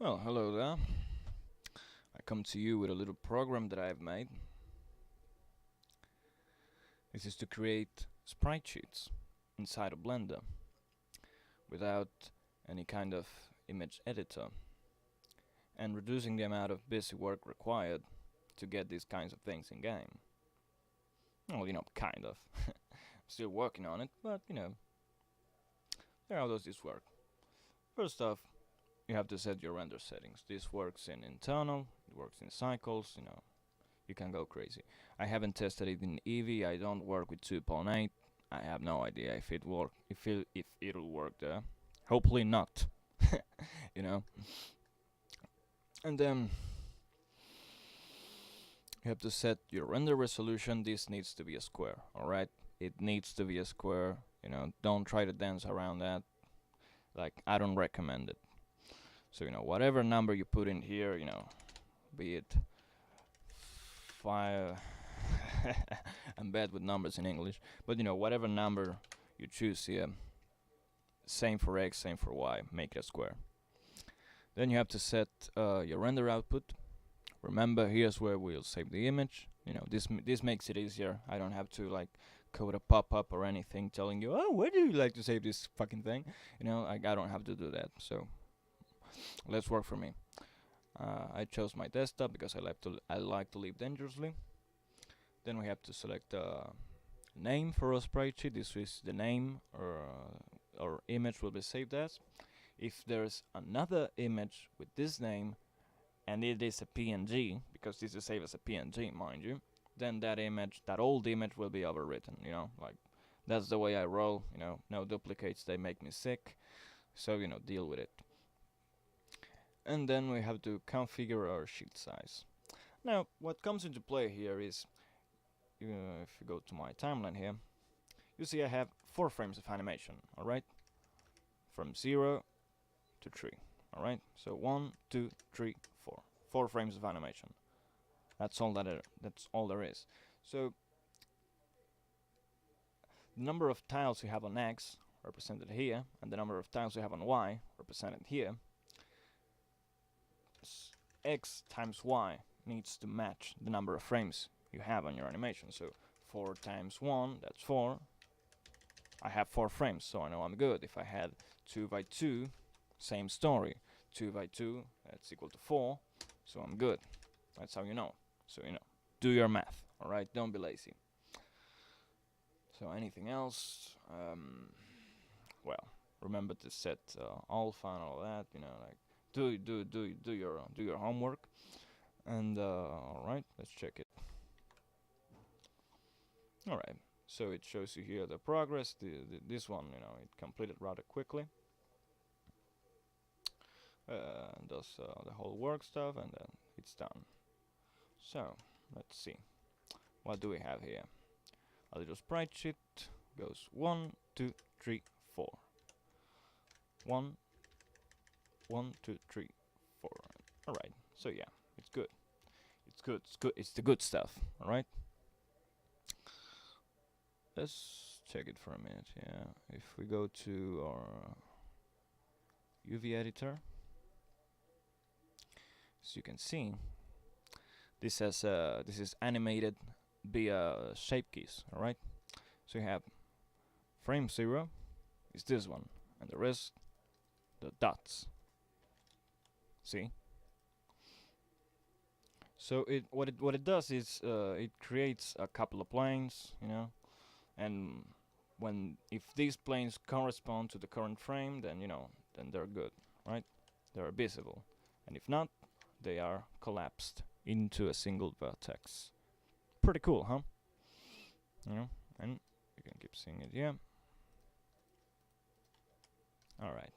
Well, hello there. I come to you with a little program that I've made. This is to create sprite sheets inside a Blender without any kind of image editor and reducing the amount of busy work required to get these kinds of things in game. Well, kind of. Still working on it, but how does this work? First off, you have to set your render settings. This works in internal, it works in cycles, you can go crazy. I haven't tested it in Eevee. I don't work with 2.8. I have no idea if it'll work there. Hopefully not. you know. And then you have to set your render resolution. This needs to be a square, alright? It needs to be a square. Don't try to dance around that. Like, I don't recommend it. So, whatever number you put in here, be it 5. I'm bad with numbers in English, but whatever number you choose here, same for X, same for Y, make it a square. Then you have to set your render output. Remember, here's where we'll save the image. This makes it easier. I don't have to code a pop-up or anything telling you, oh, where do you like to save this fucking thing? I don't have to do that. So let's work for me. I chose my desktop because I like to live dangerously. Then we have to select a name for our sprite sheet. This is the name or image will be saved as. If there's another image with this name and it is a PNG, because this is saved as a PNG, mind you, then that old image will be overwritten. That's the way I roll. No duplicates, they make me sick. So deal with it. And then we have to configure our sheet size. Now, what comes into play here is, if you go to my timeline here, you see I have 4 frames of animation, alright? From 0 to 3, alright? So 1, 2, 3, 4. 4 frames of animation. That's all there is. So the number of tiles you have on X, represented here, and the number of tiles you have on Y, represented here, X times Y needs to match the number of frames you have on your animation. So 4 times 1, that's 4. I have 4 frames, so I know I'm good. If I had 2 by 2, same story. 2 by 2, that's equal to 4, so I'm good. That's how you know. So do your math, alright? Don't be lazy. So anything else? Well, remember to set alpha and all that. Do your homework. And alright, let's check it. Alright, so it shows you here the progress. This one, it completed rather quickly. Does the whole work stuff, and then it's done. So let's see, what do we have here? A little sprite sheet goes 1, 2, 3, 4. 1, 1, 2, 3, 4. Alright, so yeah, it's good. It's the good stuff, alright? Let's check it for a minute. Yeah, if we go to our UV editor, as you can see, this is animated via shape keys. All right, so you have frame 0 is this one, and the rest the dots. See? So what it does is it creates a couple of planes, and if these planes correspond to the current frame, then then they're good, right? They're visible, and if not, they are collapsed into a single vertex. Pretty cool, huh? And you can keep seeing it, yeah. Alright.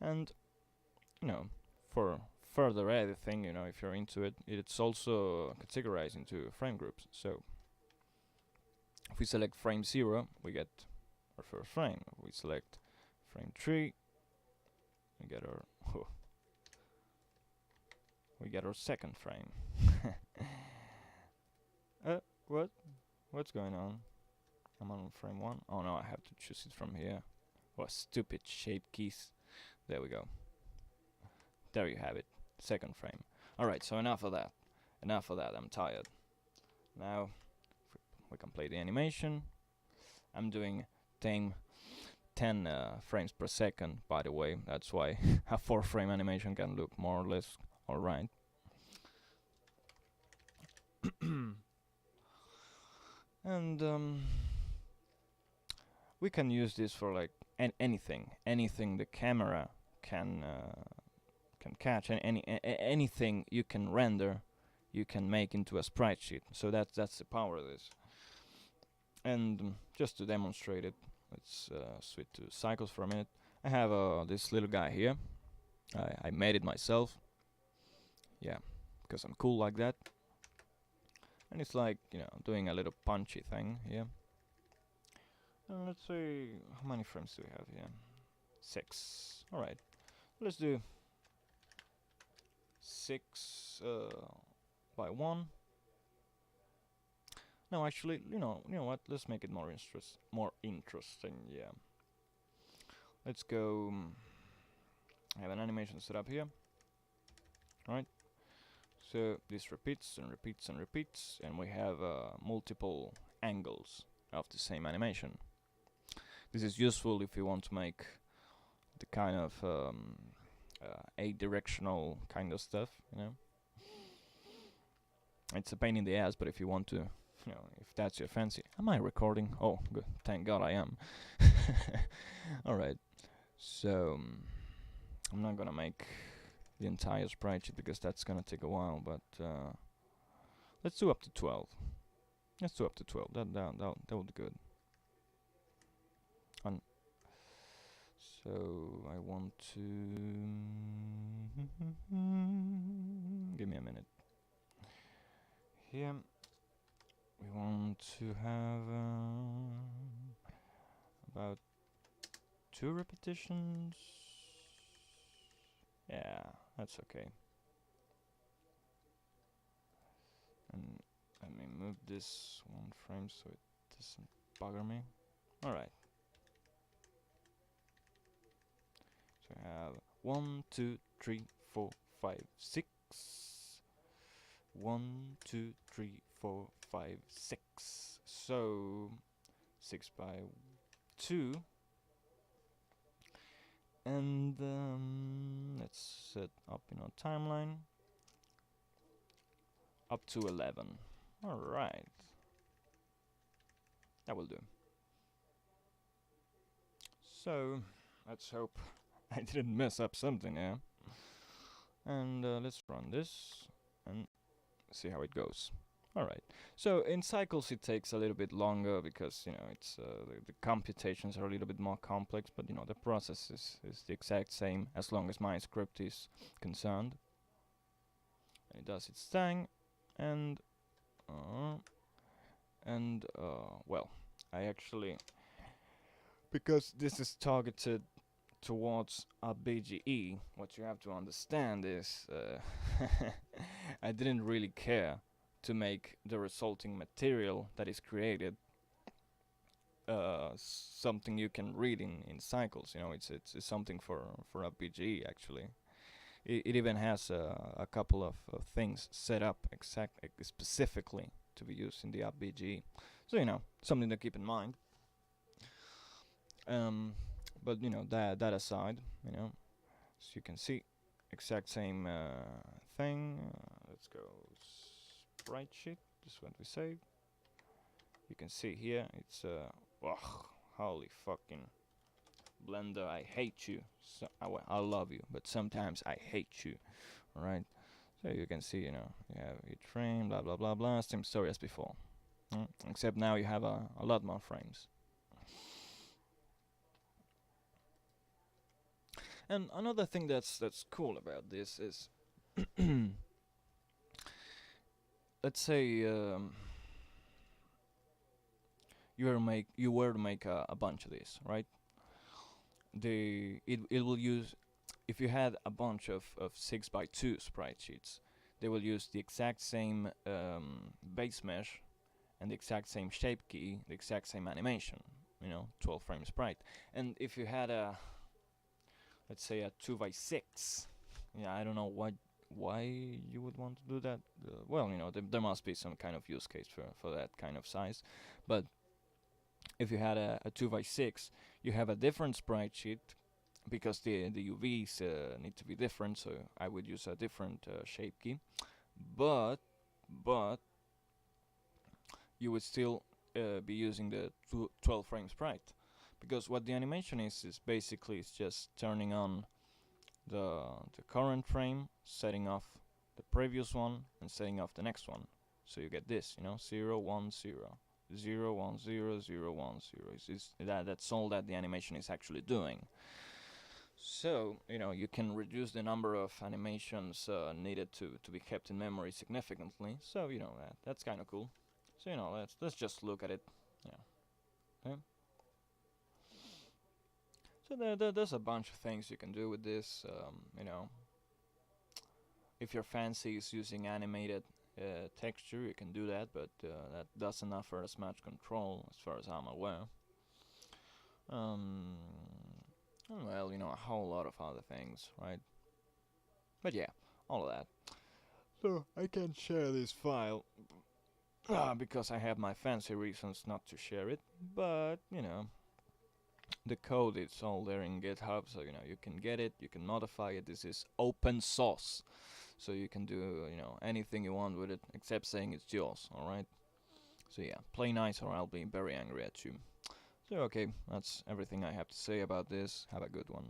And for further editing, if you're into it, it's also categorized into frame groups. So if we select frame 0, we get our first frame. If we select frame 3, we get our we get our second frame. What's going on? I'm on frame 1. Oh no, I have to choose it from here. What stupid shape keys. There we go. there you have it, second frame. Alright, so enough of that. Enough of that, I'm tired. Now we can play the animation. I'm doing 10 frames per second, by the way. That's why a 4-frame animation can look more or less alright. And we can use this for like anything the camera can catch, and anything you can render, you can make into a sprite sheet. So that's the power of this. And just to demonstrate it, let's switch to cycles for a minute. I have this little guy here. I made it myself. Yeah, because I'm cool like that. And it's like, you know, doing a little punchy thing here. And let's see, how many frames do we have here? 6. Alright, let's do 6 by 1. No, actually, you know what? Let's make it more interesting. Yeah. Let's go. I have an animation set up here. Right. So this repeats and repeats and repeats, and we have multiple angles of the same animation. This is useful if you want to make the kind of a-directional kind of stuff. You know. It's a pain in the ass, but if you want to. You know, if that's your fancy. Am I recording? Oh, good. Thank God I am. Alright. So, I'm not gonna make the entire sprite sheet because that's gonna take a while, but let's do up to 12. Let's do up to 12. That would be good. So, I want to... Give me a minute. Here. We want to have about 2 repetitions. Yeah, that's okay. And let me move this 1 frame so it doesn't bugger me. Alright. So I have 1, 2, 3, 4, 5, 6. 1, 2, 3, 4, 5, 6. So 6 by 2. And let's set up in our timeline up to 11. Alright. That will do. So let's hope I didn't mess up something, yeah. And let's run this and see how it goes. Alright, so in cycles it takes a little bit longer because, you know, it's the computations are a little bit more complex, but, you know, the process is the exact same as long as my script is concerned. And it does its thing, and well, I actually, because this is targeted towards Upbge, what you have to understand is I didn't really care to make the resulting material that is created something you can read in cycles. You know, it's something for Upbge actually. It even has a couple of things set up specifically to be used in the Upbge. So, you know, something to keep in mind. But, you know, that aside, you know, as you can see, exact same thing. Let's go Sprite sheet. This is what we saved. You can see here, it's holy fucking Blender, I hate you. So I love you, but sometimes I hate you. Alright, so you can see, you know, you have each frame, blah blah blah blah, same story as before. Except now you have a lot more frames. And another thing that's cool about this is, let's say you were to make a bunch of these, right? It will use, if you had a bunch of 6x2 sprite sheets, they will use the exact same base mesh and the exact same shape key, the exact same animation, you know, 12 frame sprite. And if you had a, let's say a 2x6, Yeah, I don't know why you would want to do that. Well, there must be some kind of use case for that kind of size. But if you had a 2x6, you have a different sprite sheet because the UVs need to be different. So I would use a different shape key, but but you would still be using the 12 frame sprite, because what the animation is basically it's just turning on the current frame, setting off the previous one, and setting off the next one. So you get this, 0 1 0, 0 1 0 0 1 0. That's all that the animation is actually doing. So you can reduce the number of animations needed to be kept in memory significantly. So that's kind of cool. So let's just look at it. Yeah. Okay. So there's a bunch of things you can do with this. If your fancy is using animated texture, you can do that, but that doesn't offer as much control as far as I'm aware. Um, well, a whole lot of other things, right? But yeah, all of that. So I can't share this file because I have my fancy reasons not to share it. But the code is all there in GitHub, so you can get it, you can modify it. This is open source, so you can do anything you want with it, except saying it's yours. All right. So yeah, play nice, or I'll be very angry at you. So okay, that's everything I have to say about this. Have a good one.